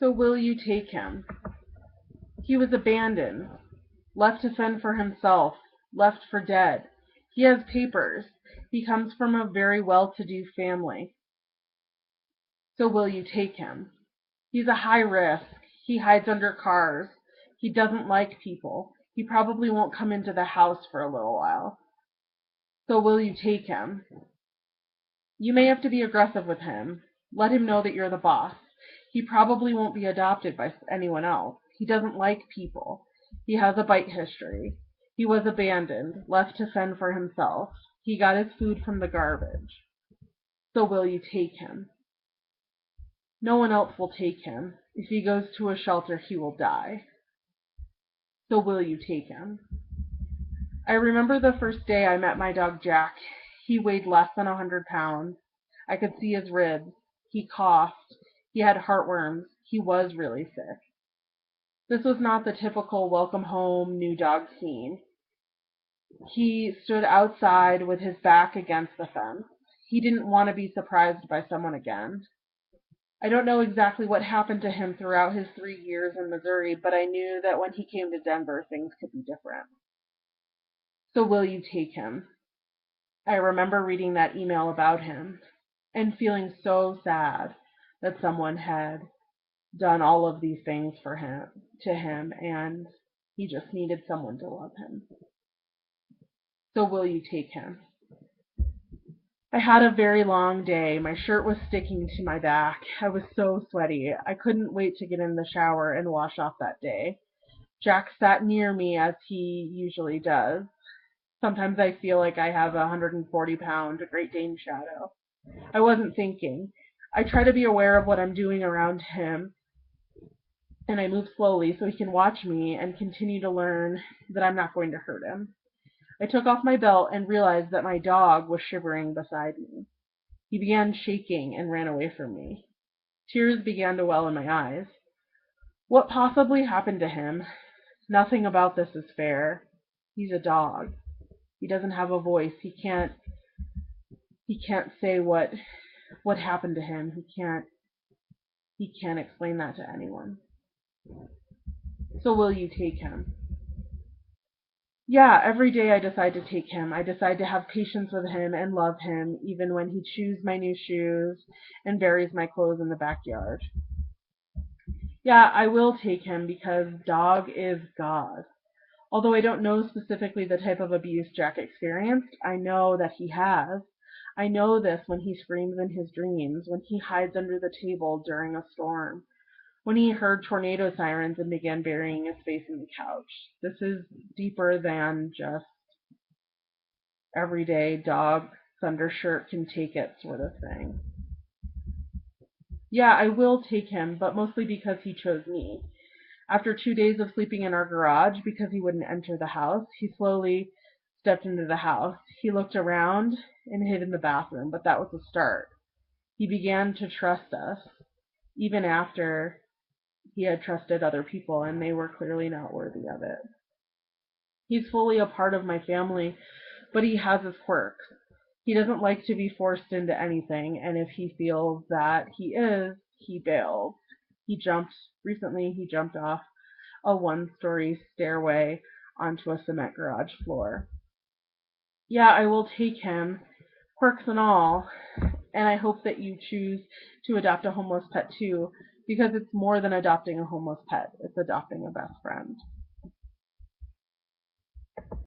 So will you take him? He was abandoned, left to fend for himself, left for dead. He has papers. He comes from a very well-to-do family. So will you take him? He's a high risk. He hides under cars. He doesn't like people. He probably won't come into the house for a little while. So will you take him? You may have to be aggressive with him. Let him know that you're the boss. He probably won't be adopted by anyone else. He doesn't like people. He has a bite history. He was abandoned, left to fend for himself. He got his food from the garbage. So will you take him? No one else will take him. If he goes to a shelter, he will die. So will you take him? I remember the first day I met my dog Jack. He weighed less than 100 pounds. I could see his ribs. He coughed. He had heartworms. He was really sick. This was not the typical welcome home new dog scene. He stood outside with his back against the fence. He didn't want to be surprised by someone again. I don't know exactly what happened to him throughout his 3 years in Missouri, but I knew that when he came to Denver, things could be different. So will you take him? I remember reading that email about him and feeling so sad that someone had done all of these things for him to him, and he just needed someone to love him. So will you take him? I had a very long day. My shirt was sticking to my back. I was so sweaty. I couldn't wait to get in the shower and wash off that day. Jack sat near me as he usually does. Sometimes I feel like I have a 140-pound Great Dane shadow. I wasn't thinking. I try to be aware of what I'm doing around him, and I move slowly so he can watch me and continue to learn that I'm not going to hurt him. I took off my belt and realized that my dog was shivering beside me. He began shaking and ran away from me. Tears began to well in my eyes. What possibly happened to him? Nothing about this is fair. He's a dog. He doesn't have a voice. He can't say what happened to him. He can't explain that to anyone. So will you take him? Yeah, every day I decide to take him. I decide to have patience with him and love him, even when he chews my new shoes and buries my clothes in the backyard. Yeah, I will take him because dog is God. Although I don't know specifically the type of abuse Jack experienced, I know that he has. I know this when he screams in his dreams, when he hides under the table during a storm, when he heard tornado sirens and began burying his face in the couch. This is deeper than just everyday dog thunder shirt can take it sort of thing. Yeah, I will take him, but mostly because he chose me. After 2 days of sleeping in our garage because he wouldn't enter the house, he slowly stepped into the house. He looked around and hid in the bathroom, but that was a start. He began to trust us, even after he had trusted other people, and they were clearly not worthy of it. He's fully a part of my family, but he has his quirks. He doesn't like to be forced into anything, and if he feels that he is, he bails. Recently he jumped off a one-story stairway onto a cement garage floor. Yeah, I will take him, quirks and all, and I hope that you choose to adopt a homeless pet too, because it's more than adopting a homeless pet. It's adopting a best friend.